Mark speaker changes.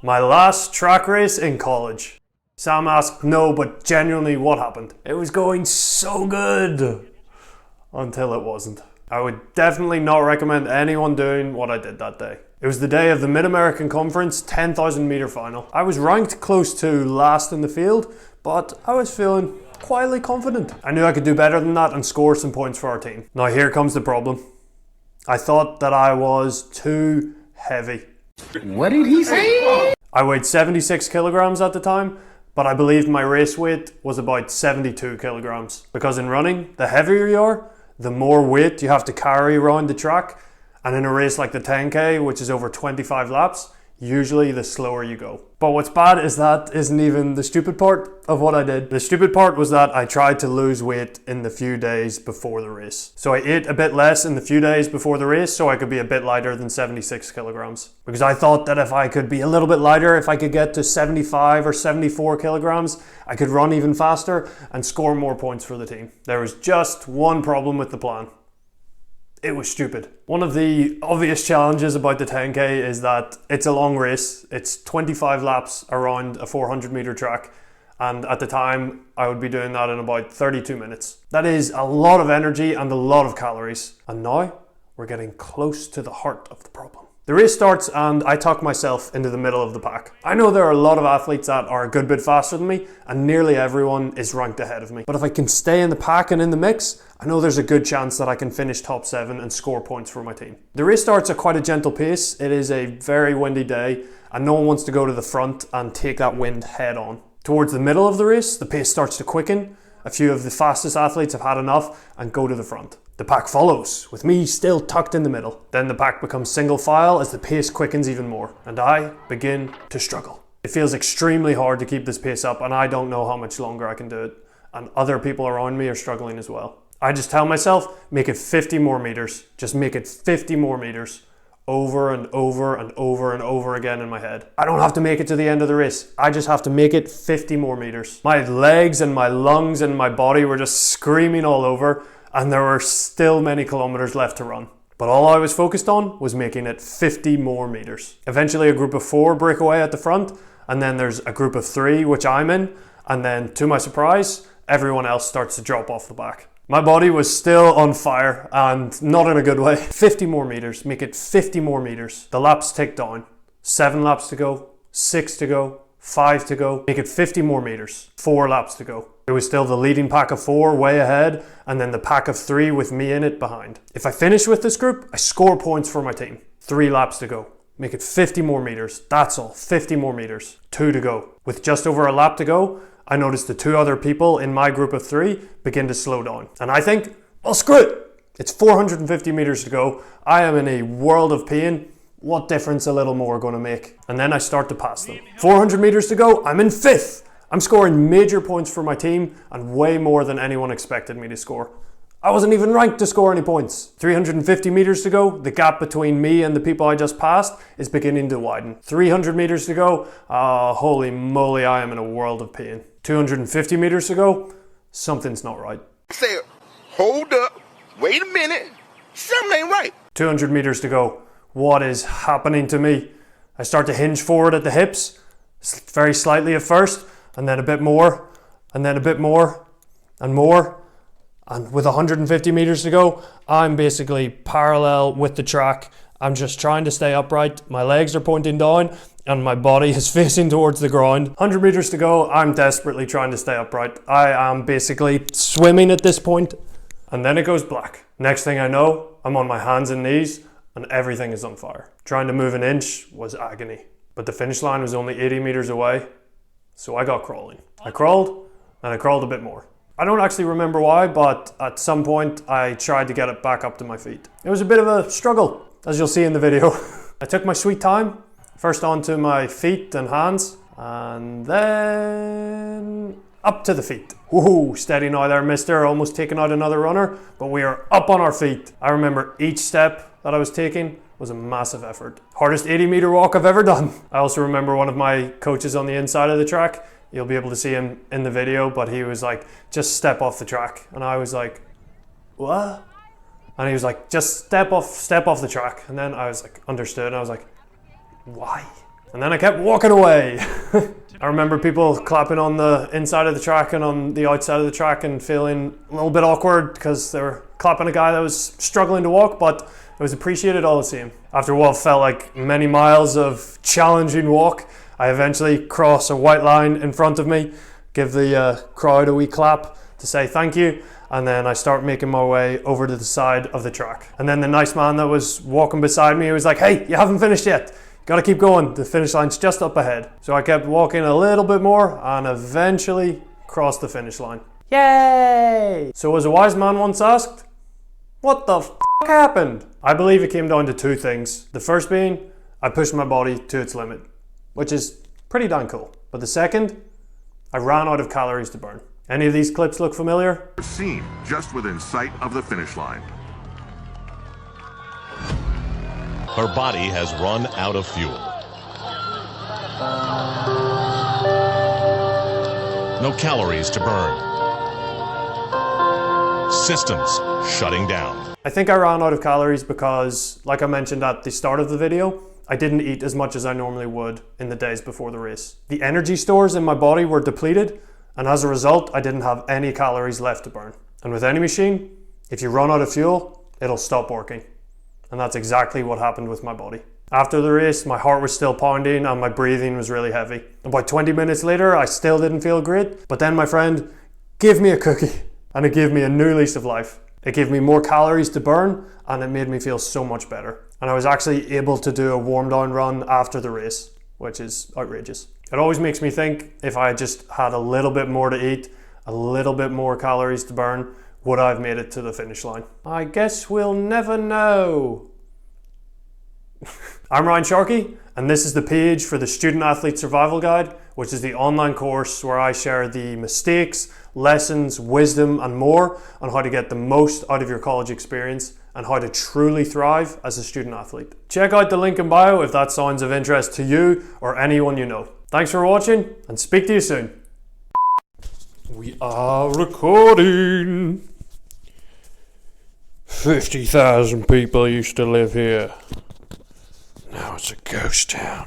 Speaker 1: My last track race in college. Sam asked, no, but genuinely what happened? It was going so good. Until it wasn't. I would definitely not recommend anyone doing what I did that day. It was the day of the Mid-American Conference 10,000 meter final. I was ranked close to last in the field, but I was feeling quietly confident. I knew I could do better than that and score some points for our team. Now here comes the problem. I thought that I was too heavy.
Speaker 2: What did he say?
Speaker 1: I weighed 76 kilograms at the time, but I believed my race weight was about 72 kilograms. Because in running, the heavier you are, the more weight you have to carry around the track. And in a race like the 10K, which is over 25 laps, usually the slower you go. But what's bad is that isn't even the stupid part of what I did. The stupid part was that I tried to lose weight in the few days before the race. So I ate a bit less in the few days before the race so I could be a bit lighter than 76 kilograms. Because I thought that if I could be a little bit lighter, if I could get to 75 or 74 kilograms, I could run even faster and score more points for the team. There was just one problem with the plan. It was stupid. One of the obvious challenges about the 10K is that it's a long race. It's 25 laps around a 400 meter track. And at the time, I would be doing that in about 32 minutes. That is a lot of energy and a lot of calories. And now we're getting close to the heart of the problem. The race starts and I tuck myself into the middle of the pack. I know there are a lot of athletes that are a good bit faster than me and nearly everyone is ranked ahead of me. But if I can stay in the pack and in the mix, I know there's a good chance that I can finish top 7 and score points for my team. The race starts at quite a gentle pace. It is a very windy day and no one wants to go to the front and take that wind head on. Towards the middle of the race, the pace starts to quicken. A few of the fastest athletes have had enough and go to the front. The pack follows, with me still tucked in the middle. Then the pack becomes single file as the pace quickens even more, and I begin to struggle. It feels extremely hard to keep this pace up, and I don't know how much longer I can do it. And other people around me are struggling as well. I just tell myself, make it 50 more meters. Just make it 50 more meters. Over and over and over and over again in my head. I don't have to make it to the end of the race. I just have to make it 50 more meters. My legs and my lungs and my body were just screaming all over, and there were still many kilometers left to run. But all I was focused on was making it 50 more meters. Eventually a group of 4 break away at the front, and then there's a group of 3 which I'm in, and then to my surprise, everyone else starts to drop off the back. My body was still on fire and not in a good way. 50 more meters, make it 50 more meters. The laps tick down. 7 laps to go, 6 to go, 5 to go. Make it 50 more meters, 4 laps to go. It was still the leading pack of 4 way ahead and then the pack of 3 with me in it behind. If I finish with this group, I score points for my team. 3 laps to go. Make it 50 more meters. That's all, 50 more meters. 2 to go. With just over a lap to go, I noticed the 2 other people in my group of 3 begin to slow down. And I think, well, screw it. It's 450 meters to go. I am in a world of pain. What difference a little more going to make? And then I start to pass them. 400 meters to go. I'm in 5th. I'm scoring major points for my team and way more than anyone expected me to score. I wasn't even ranked to score any points. 350 meters to go. The gap between me and the people I just passed is beginning to widen. 300 meters to go. Holy moly, I am in a world of pain. 250 meters to go. Something's not right.
Speaker 2: Say, hold up, wait a minute, something ain't right.
Speaker 1: 200 meters to go. What is happening to me? I start to hinge forward at the hips, very slightly at first, and then a bit more, and then a bit more, and more. And with 150 meters to go, I'm basically parallel with the track. I'm just trying to stay upright. My legs are pointing down and my body is facing towards the ground. 100 meters to go, I'm desperately trying to stay upright. I am basically swimming at this point. And then it goes black. Next thing I know, I'm on my hands and knees and everything is on fire. Trying to move an inch was agony. But the finish line was only 80 meters away, so I got crawling. I crawled and I crawled a bit more. I don't actually remember why, but at some point I tried to get it back up to my feet. It was a bit of a struggle, as you'll see in the video. I took my sweet time, first onto my feet and hands, and then up to the feet. Woohoo, steady now there, mister, almost taking out another runner, but we are up on our feet. I remember each step that I was taking was a massive effort. Hardest 80-meter walk I've ever done. I also remember one of my coaches on the inside of the track. You'll be able to see him in the video, but he was like, just step off the track. And I was like, what? And he was like, just step off the track. And then I was like, understood. And I was like, why? And then I kept walking away. I remember people clapping on the inside of the track and on the outside of the track and feeling a little bit awkward because they were clapping a guy that was struggling to walk, but it was appreciated all the same. After what felt like many miles of challenging walk, I eventually cross a white line in front of me, give the crowd a wee clap to say thank you, and then I start making my way over to the side of the track. And then the nice man that was walking beside me was like, "Hey, you haven't finished yet. Gotta keep going. The finish line's just up ahead." So I kept walking a little bit more and eventually crossed the finish line. Yay! So as a wise man once asked, what the f*** happened? I believe it came down to two things. The first being, I pushed my body to its limit, which is pretty damn cool. But the second, I ran out of calories to burn. Any of these clips look familiar?
Speaker 3: Seen just within sight of the finish line.
Speaker 4: Her body has run out of fuel. No calories to burn. Systems shutting down.
Speaker 1: I think I ran out of calories because, like I mentioned at the start of the video, I didn't eat as much as I normally would in the days before the race. The energy stores in my body were depleted, and as a result, I didn't have any calories left to burn. And with any machine, if you run out of fuel, it'll stop working. And that's exactly what happened with my body. After the race, my heart was still pounding and my breathing was really heavy. About 20 minutes later, I still didn't feel great, but then my friend gave me a cookie and it gave me a new lease of life. It gave me more calories to burn and it made me feel so much better. And I was actually able to do a warm down run after the race, which is outrageous. It always makes me think if I just had a little bit more to eat, a little bit more calories to burn, would I have made it to the finish line? I guess we'll never know. I'm Ryan Sharkey, and this is the page for the Student Athlete Survival Guide, which is the online course where I share the mistakes, lessons, wisdom, and more on how to get the most out of your college experience and how to truly thrive as a student athlete. Check out the link in bio if that sounds of interest to you or anyone you know. Thanks for watching, and speak to you soon. We are recording. 50,000 people used to live here. Now it's a ghost town.